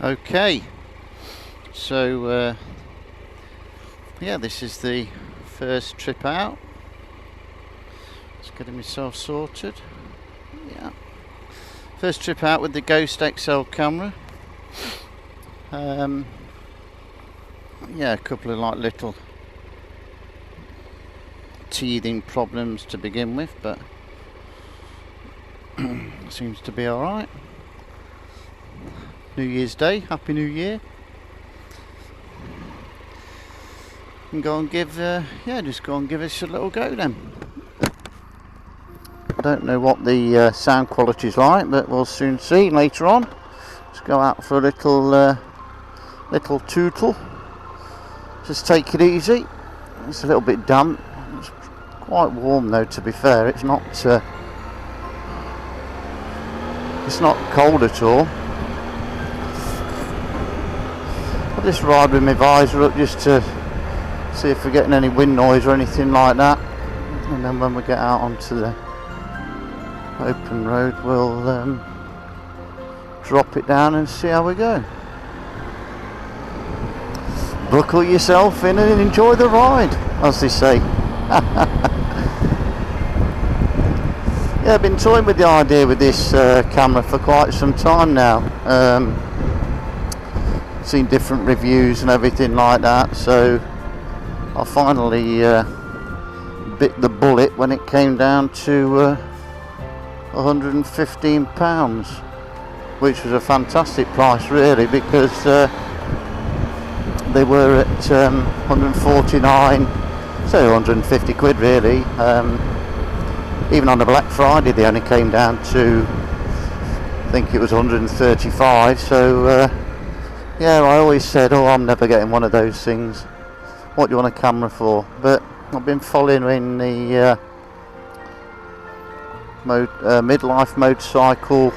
Okay, so yeah, this is the first trip out. Just getting myself sorted. Yeah, first trip out with the Ghost XL camera. Yeah, a couple of like little teething problems to begin with, but seems to be all right. New Year's Day, Happy New Year. And go and give, just go and give us a little go then. I don't know what the sound quality is like, but we'll soon see later on. Let's go out for a little tootle. Just take it easy. It's a little bit damp. It's quite warm though, to be fair. It's not cold at all. I'll just ride with my visor up just to see if we're getting any wind noise or anything like that, and then when we get out onto the open road we'll drop it down and see how we go. Buckle yourself in and enjoy the ride, as they say. Yeah, I've been toying with the idea with this camera for quite some time now. Seen different reviews and everything like that, so I finally bit the bullet when it came down to £115, which was a fantastic price really, because they were at 149, so 150 quid really. Even on the Black Friday they only came down to, I think it was 135, so yeah, I always said, I'm never getting one of those things. What do you want a camera for? But I've been following the Midlife Motorcycle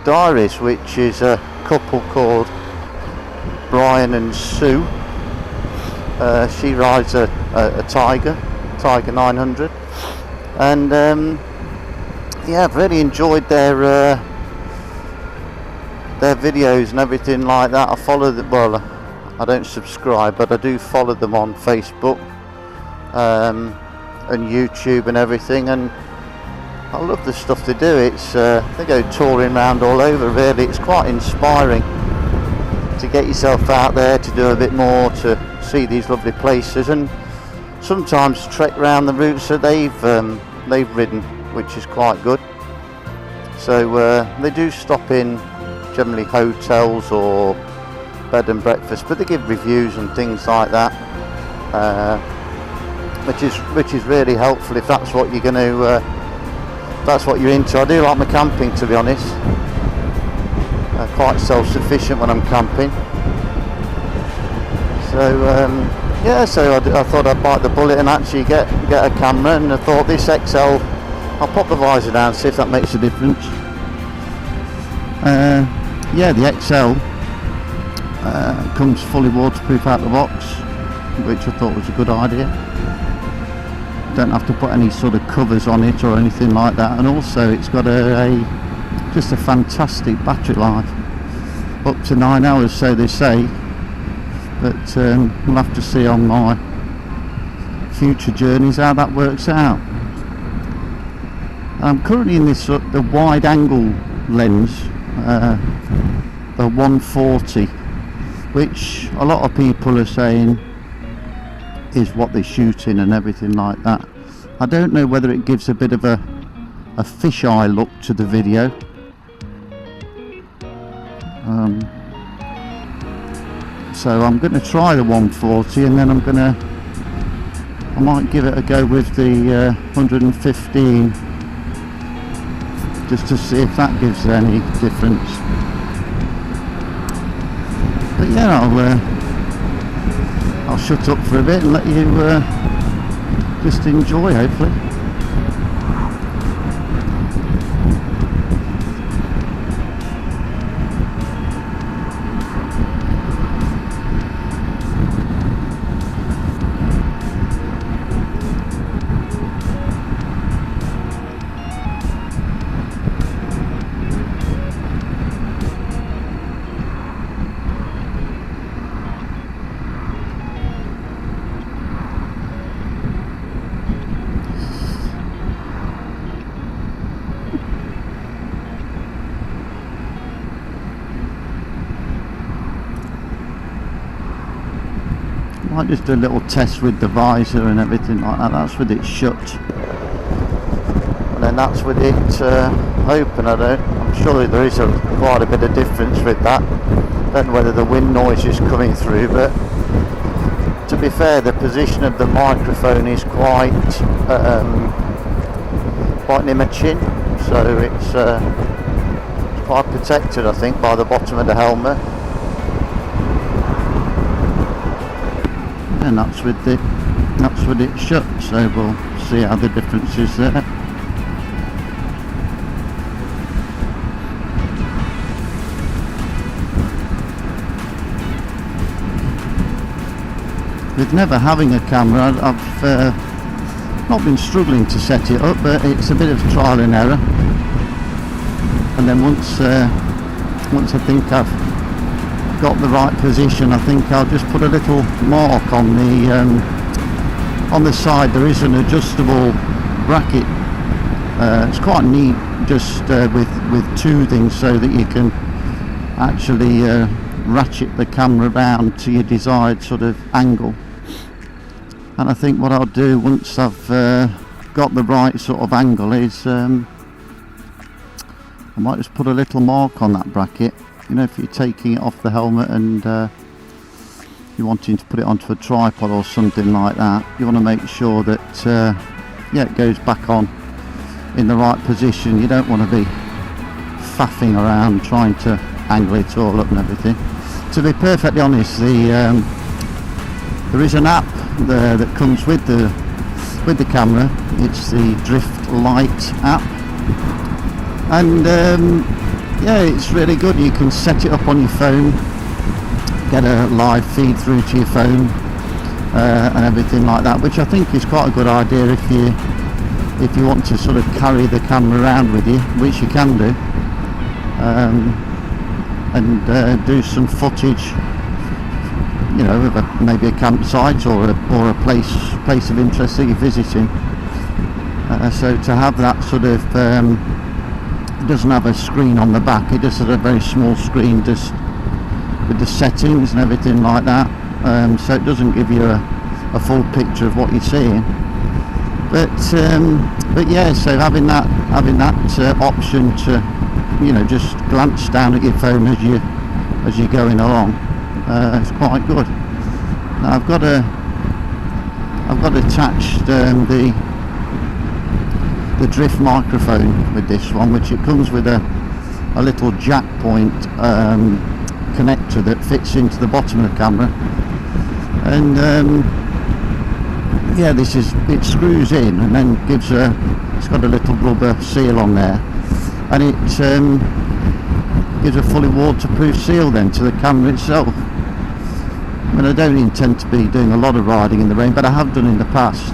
Diaries, which is a couple called Brian and Sue. She rides a Tiger 900, and yeah, I've really enjoyed their videos and everything like that. I follow them, well, I don't subscribe, but I do follow them on Facebook and YouTube and everything, and I love the stuff they do. It's they go touring around all over really. It's quite inspiring to get yourself out there, to do a bit more, to see these lovely places, and sometimes trek around the routes that they've ridden, which is quite good. So they do stop in generally hotels or bed and breakfast, but they give reviews and things like that, which is really helpful if that's what you're going to that's what you're into. I do like my camping, to be honest. Quite self-sufficient when I'm camping, so yeah, so I thought I'd bite the bullet and actually get a camera, and I thought this XL, I'll pop the visor down, see if that makes a difference. Yeah, the XL comes fully waterproof out the box, which I thought was a good idea. Don't have to put any sort of covers on it or anything like that, and also it's got just a fantastic battery life, up to 9 hours, so they say, but we'll have to see on my future journeys how that works out. I'm currently in this the wide angle lens, the 140, which a lot of people are saying is what they shoot in and everything like that. I don't know whether it gives a bit of a fisheye look to the video. So I'm going to try the 140, and then I might give it a go with the 115, just to see if that gives any difference. But yeah, I'll shut up for a bit and let you just enjoy, hopefully. Might just do a little test with the visor and everything like that. That's with it shut, and then that's with it open. I'm sure there is quite a bit of difference with that. Don't know whether the wind noise is coming through, but to be fair, the position of the microphone is quite near my chin, so it's quite protected, I think, by the bottom of the helmet. And that's with it shut, so we'll see how the difference is there. With never having a camera, I've not been struggling to set it up, but it's a bit of trial and error. And then once I think I've got the right position, I think I'll just put a little mark on the side. There is an adjustable bracket. It's quite neat, just with two things, so that you can actually ratchet the camera round to your desired sort of angle. And I think what I'll do once I've got the right sort of angle is I might just put a little mark on that bracket. You know, if you're taking it off the helmet and you're wanting to put it onto a tripod or something like that, you want to make sure that it goes back on in the right position. You don't want to be faffing around trying to angle it all up and everything. To be perfectly honest, there is an app that comes with the camera. It's the Drift Lite app, and it's really good. You can set it up on your phone, get a live feed through to your phone, and everything like that, which I think is quite a good idea if you want to sort of carry the camera around with you, which you can do, and do some footage, you know, of maybe a campsite or a place of interest that you're visiting. So to have that sort of, it doesn't have a screen on the back, it just has a very small screen just with the settings and everything like that, so it doesn't give you a full picture of what you're seeing. But yeah, so having that option to, you know, just glance down at your phone as you're going along, it's quite good. Now I've got attached the Drift microphone with this one, which it comes with a little jack point connector that fits into the bottom of the camera, and it screws in and then it's got a little rubber seal on there, and it gives a fully waterproof seal then to the camera itself. I mean, I don't intend to be doing a lot of riding in the rain, but I have done in the past.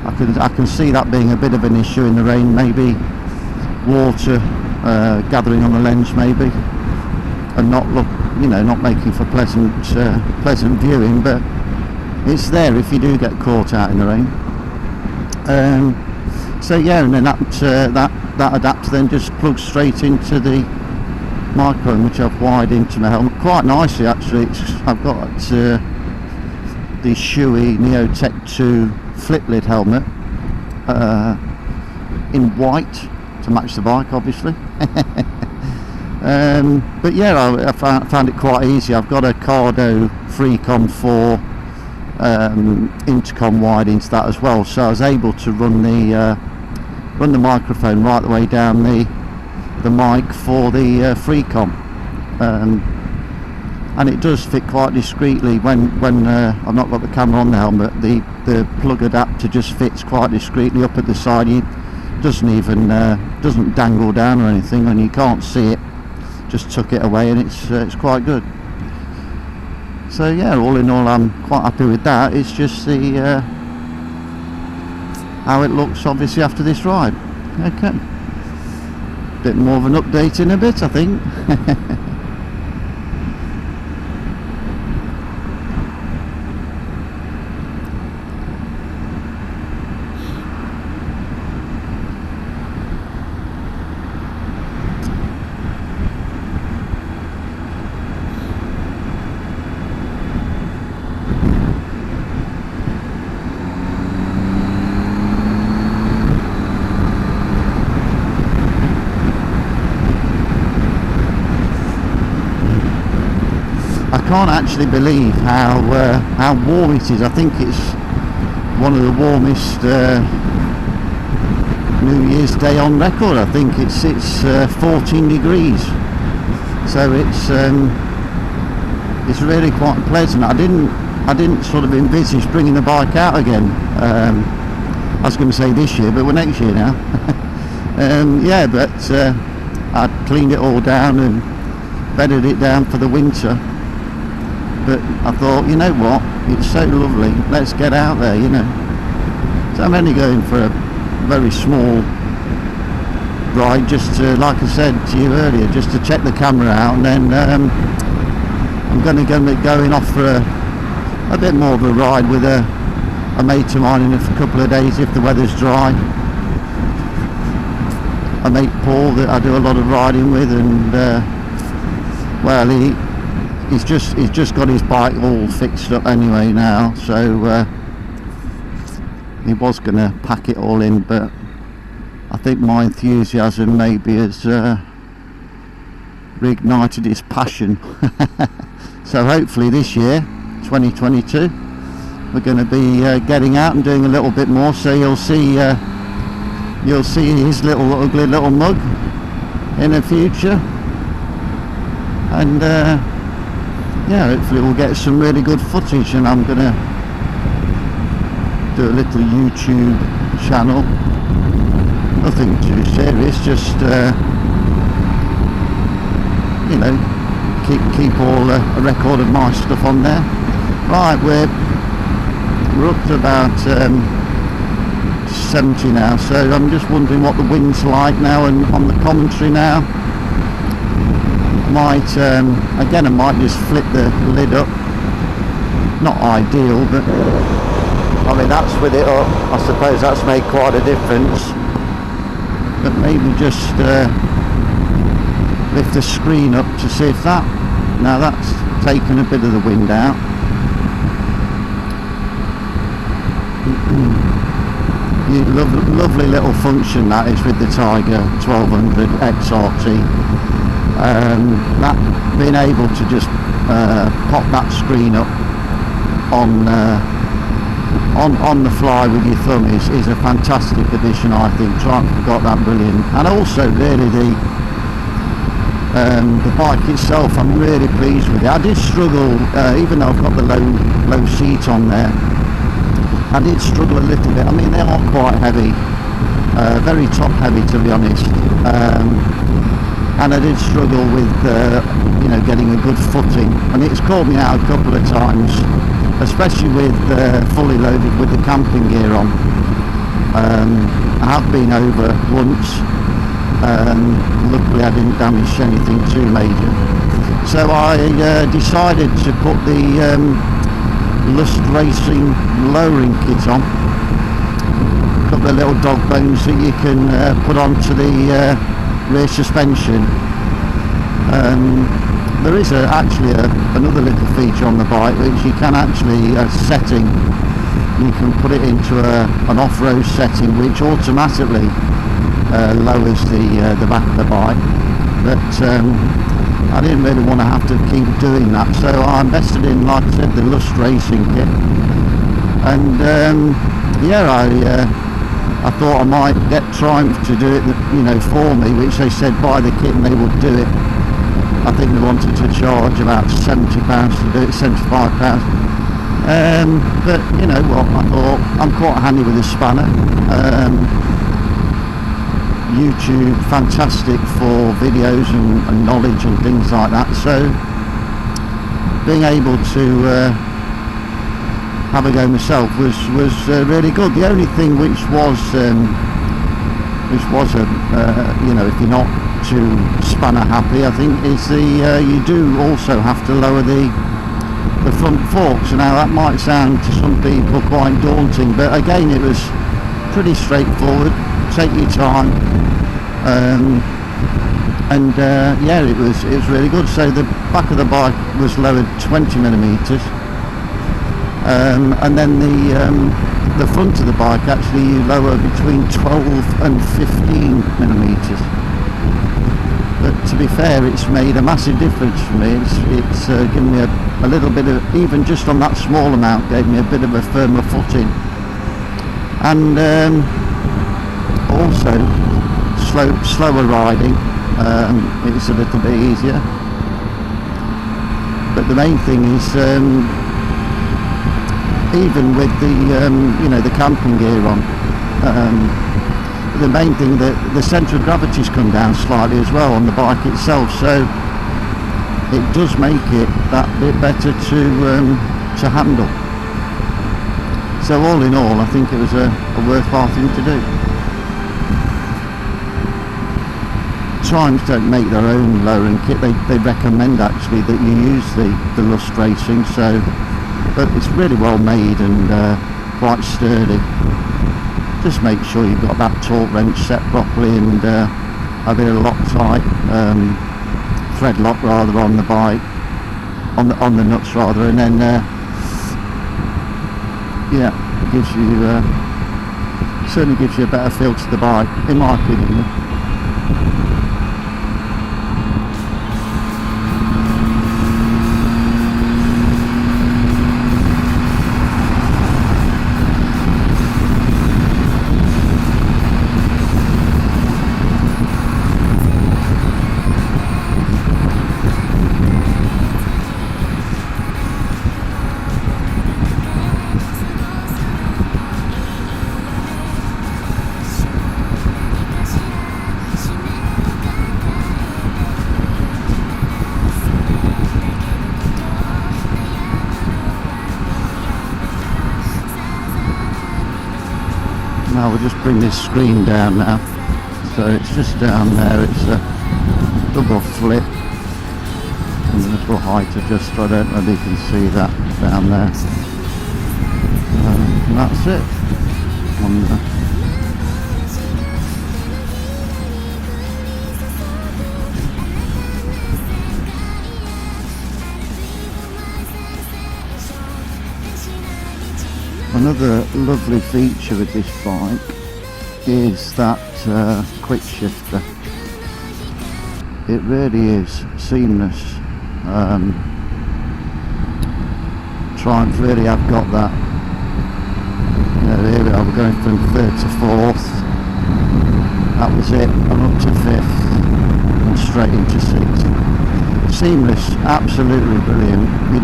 I can see that being a bit of an issue in the rain, maybe water gathering on the lens maybe, and not making for pleasant viewing, but it's there if you do get caught out in the rain. So yeah, and then that adapter then just plugs straight into the microphone, which I've wired into my helmet quite nicely actually. I've got the Shui Neotech 2 flip lid helmet in white to match the bike, obviously. But yeah, I found it quite easy. I've got a Cardo Freecon 4 intercom wired into that as well, so I was able to run the microphone right the way down the mic for the Freecon, and it does fit quite discreetly when I've not got the camera on the helmet. The plug adapter just fits quite discreetly up at the side. It doesn't dangle down or anything, and you can't see it. Just tuck it away, and it's quite good. So yeah, all in all, I'm quite happy with that. It's just the how it looks obviously after this ride. Okay, bit more of an update in a bit, I think. I can't actually believe how warm it is. I think it's one of the warmest New Year's Day on record. I think it's 14 degrees, so it's really quite pleasant. I didn't sort of envisage bringing the bike out again. I was going to say this year, but we're next year now. Yeah, but I cleaned it all down and bedded it down for the winter. But I thought, you know what, it's so lovely, let's get out there, you know. So I'm only going for a very small ride, just to, like I said to you earlier, just to check the camera out, and then I'm going to be going off for a bit more of a ride with a mate of mine in a couple of days if the weather's dry. A mate Paul that I do a lot of riding with, and well, he's just got his bike all fixed up anyway now, so he was going to pack it all in, but I think my enthusiasm maybe has reignited his passion. So hopefully this year, 2022, we're going to be getting out and doing a little bit more, so you'll see his little ugly little mug in the future, and yeah, hopefully we'll get some really good footage, and I'm gonna do a little YouTube channel, nothing too serious, just you know, keep all a record of my stuff on there. Right, we're up to about 70 now, so I'm just wondering what the wind's like now, and on the commentary now. Again, I might just flip the lid up. Not ideal, but I mean, that's with it up. I suppose that's made quite a difference. But maybe just lift the screen up to see if that. Now that's taken a bit of the wind out. Lovely little function that is with the Tiger 1200 XRT. That being able to just pop that screen up on the fly with your thumb is a fantastic addition, I think. Triumph got that brilliant, and also really the bike itself, I'm really pleased with it. I did struggle, even though I've got the low seat on there, I did struggle a little bit. I mean, they are quite heavy, very top heavy to be honest, and I did struggle with you know, getting a good footing, and it's caught me out a couple of times, especially with fully loaded with the camping gear on. I have been over once, luckily I didn't damage anything too major, so I decided to put the Lust Racing lowering kit on, a couple of little dog bones that you can put onto the rear suspension. There is actually another little feature on the bike which you can actually, a setting, you can put it into an off-road setting which automatically lowers the back of the bike, but I didn't really want to have to keep doing that, so I invested in, like I said, the Lust Racing kit, and yeah, I thought I might get Triumph to do it, you know, for me, which they said buy the kit and they would do it. I think they wanted to charge about £70 to do it, £75. But you know what, I thought I'm quite handy with a spanner. YouTube, fantastic for videos and knowledge and things like that, so being able to have a go myself was really good. The only thing which was you know, if you're not too spanner happy, I think, is you do also have to lower the front forks. Now that might sound to some people quite daunting, but again, it was pretty straightforward. Take your time, and yeah, it was really good. So the back of the bike was lowered 20mm, and then the front of the bike actually you lower between 12 and 15mm. But to be fair, it's made a massive difference for me. It's given me a little bit of, even just on that small amount, gave me a bit of a firmer footing. And also slower riding, it's a little bit easier. But the main thing is, even with the the camping gear on, the main thing, that the centre of gravity's come down slightly as well on the bike itself, so it does make it that bit better to handle. So all in all, I think it was a worthwhile thing to do. Times don't make their own lowering kit. They recommend actually that you use the Lust Racing, so, but it's really well made and quite sturdy. Just make sure you've got that torque wrench set properly and a bit of Loctite, thread lock rather, on the bike, on the nuts rather, and then yeah, it gives you certainly gives you a better feel to the bike, in my opinion. Now we'll just bring this screen down now, so it's just down there. It's a double flip and a little height adjuster. I don't know if you can see that down there, and that's it. Another lovely feature with this bike is that quick shifter. It really is seamless. Triumph really have got that. Here we are, we're going from 3rd to 4th. That was it. I'm up to 5th and straight into 6th. Seamless, absolutely brilliant. You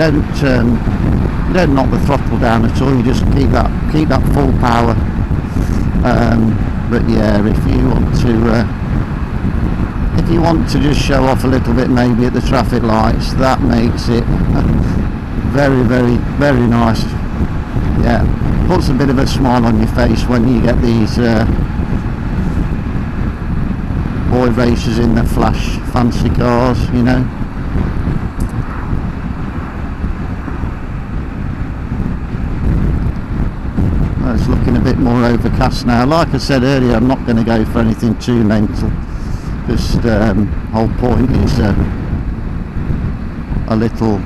don't knock the throttle down at all. You just keep that full power. But yeah, if you want to just show off a little bit, maybe at the traffic lights, that makes it very, very, very nice. Yeah, puts a bit of a smile on your face when you get these boy racers in the flash fancy cars, you know. It's looking a bit more overcast now. Like I said earlier, I'm not going to go for anything too mental. Just whole point is a little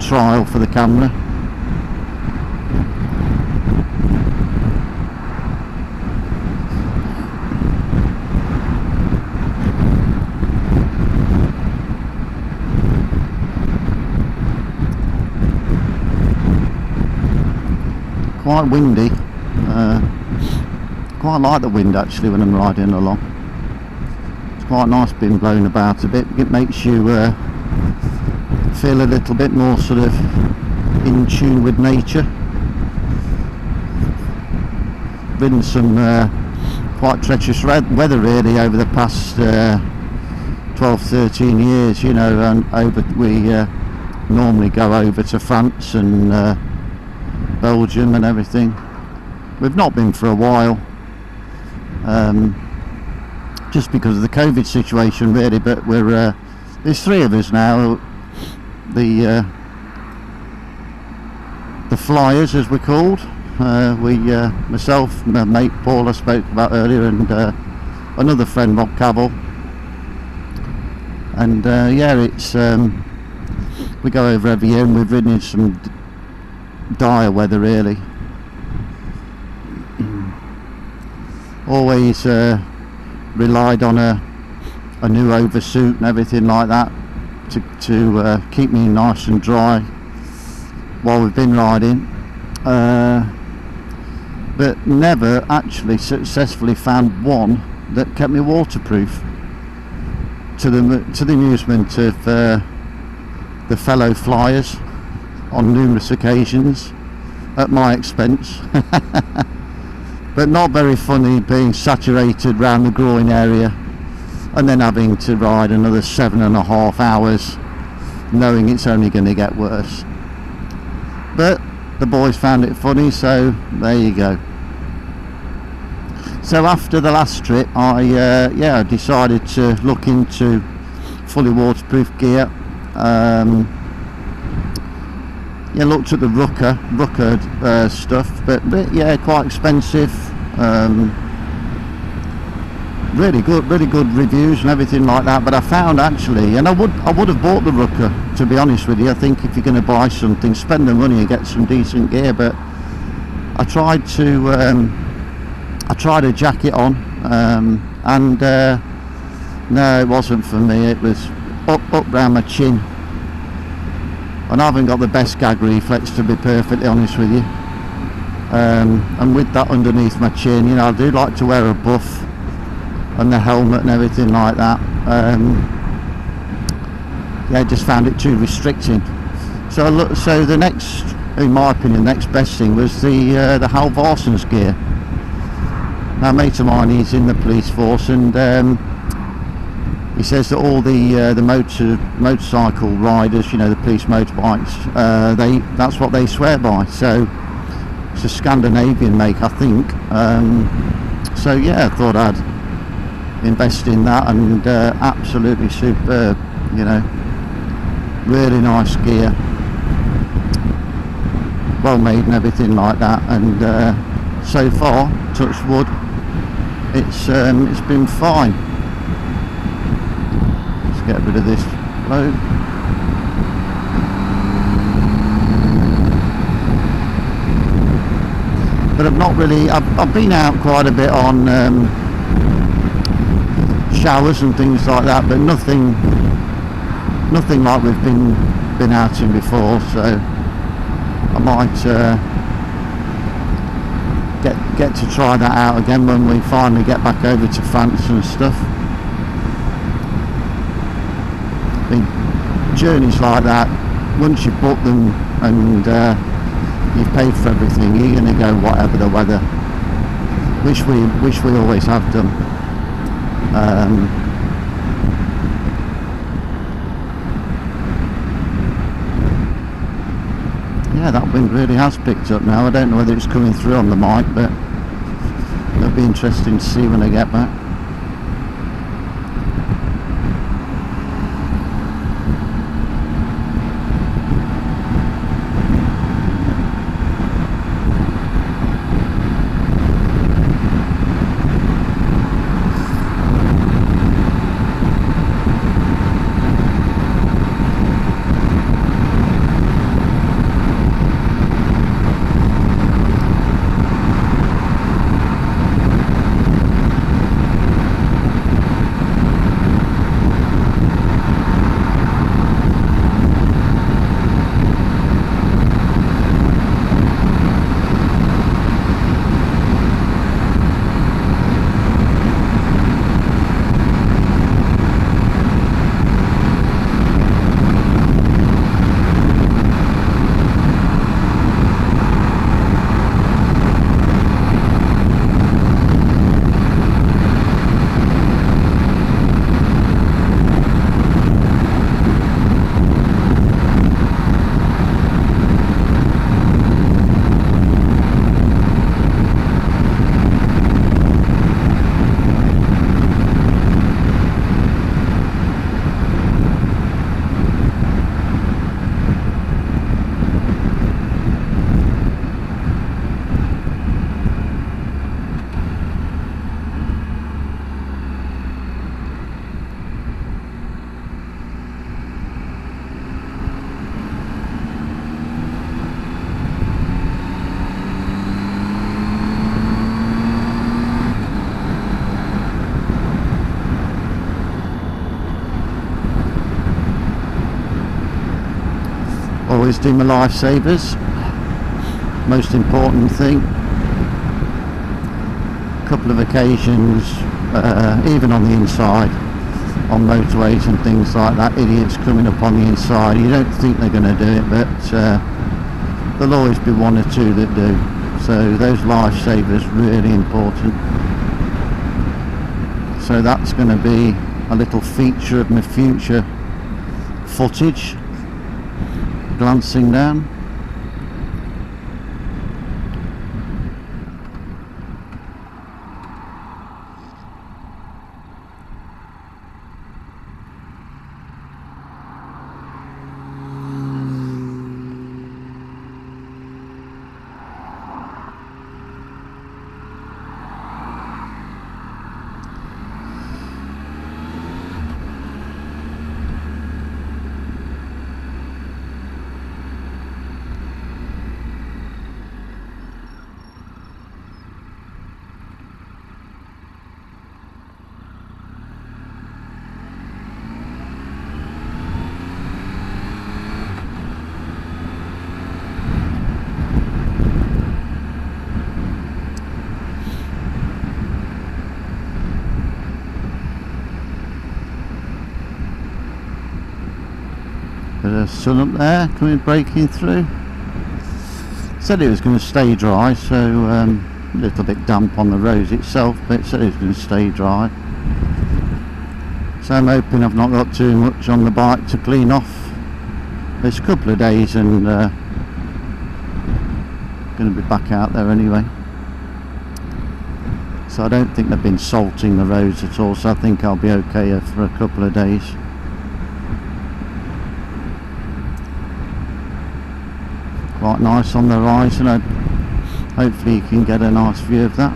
trial for the camera. Quite windy. Quite like the wind actually when I'm riding along. It's quite nice being blown about a bit. It makes you feel a little bit more sort of in tune with nature. Been some quite treacherous weather really over the past 12-13 years, you know, and we normally go over to France and Belgium and everything. We've not been for a while, just because of the COVID situation really, but we're there's 3 of us now, the flyers as we're called. Myself, my mate Paul I spoke about earlier, and another friend Rob Cavill, and yeah, it's we go over every year, and we've ridden in some dire weather really. Always relied on a a new oversuit and everything like that to keep me nice and dry while we've been riding, but never actually successfully found one that kept me waterproof, to the amusement of the fellow flyers on numerous occasions at my expense. But not very funny being saturated round the groin area and then having to ride another 7.5 hours knowing it's only going to get worse. But the boys found it funny, so there you go. So after the last trip, I decided to look into fully waterproof gear. Looked at the Rucker stuff, but yeah, quite expensive. Really good reviews and everything like that. But I found actually, and I would have bought the Rucker, to be honest with you. I think if you're going to buy something, spend the money and get some decent gear. But I tried a jacket on, and no, it wasn't for me. It was up round my chin, and I haven't got the best gag reflex, to be perfectly honest with you. And with that underneath my chin, you know, I do like to wear a buff and the helmet and everything like that. I just found it too restricting. So the next, in my opinion, the next best thing was the Hal Varson's gear. Now, a mate of mine, he's in the police force, and he says that all the motorcycle riders, you know, the police motorbikes, that's what they swear by. So it's a Scandinavian make, I think. So yeah, I thought I'd invest in that, and absolutely superb, you know, really nice gear, well made and everything like that. And so far, touch wood, it's been fine. Let's get rid of this load. But I've not really, I've been out quite a bit on showers and things like that, but nothing like we've been out in before. So I might get to try that out again when we finally get back over to France and stuff. I mean, journeys like that, once you book them and you've paid for everything, you're going to go whatever the weather, which we always have done. Yeah, that wind really has picked up now. I don't know whether it's coming through on the mic, but it'll be interesting to see when I get back. always do my lifesavers. Most important thing. A couple of occasions, even on the inside, on motorways and things like that, idiots coming up on the inside. You don't think they're going to do it, but there'll always be one or two that do. So those lifesavers really important. So that's going to be a little feature of my future footage. Glancing down. Bit of sun up there, breaking through. Said it was going to stay dry, so a little bit damp on the road itself, but it said it was going to stay dry. So I'm hoping I've not got too much on the bike to clean off. There's a couple of days and going to be back out there anyway. So I don't think they've been salting the roads at all, so I think I'll be okay for a couple of days. Quite nice on the horizon. Hopefully you can get a nice view of that.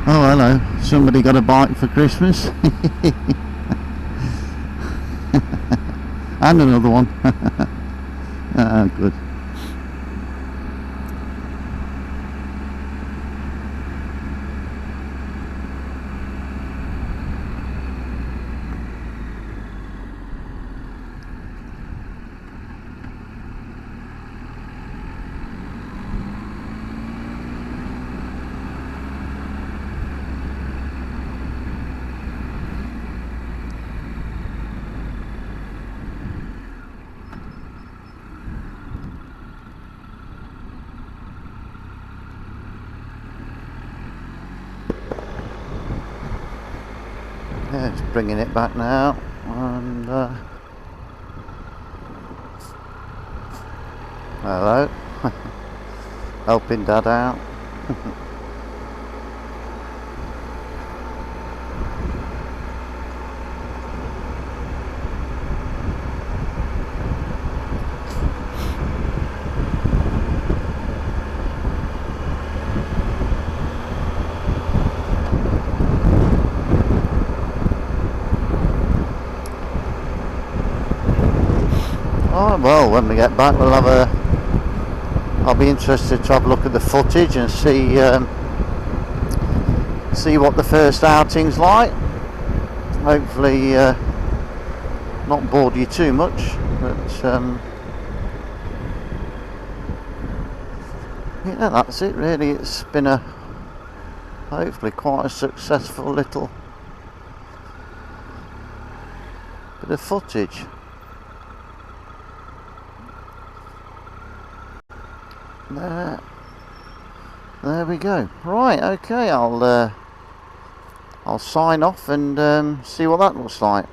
Oh hello, somebody got a bike for Christmas. And another one. Good. Yeah, it's bringing it back now, and hello, helping Dad out. Oh, well, when we get back, we'll have I'll be interested to have a look at the footage and see what the first outing's like. Hopefully, not bored you too much, but yeah, that's it really. It's been hopefully quite a successful little bit of footage. There we go. Right, okay, I'll sign off and see what that looks like.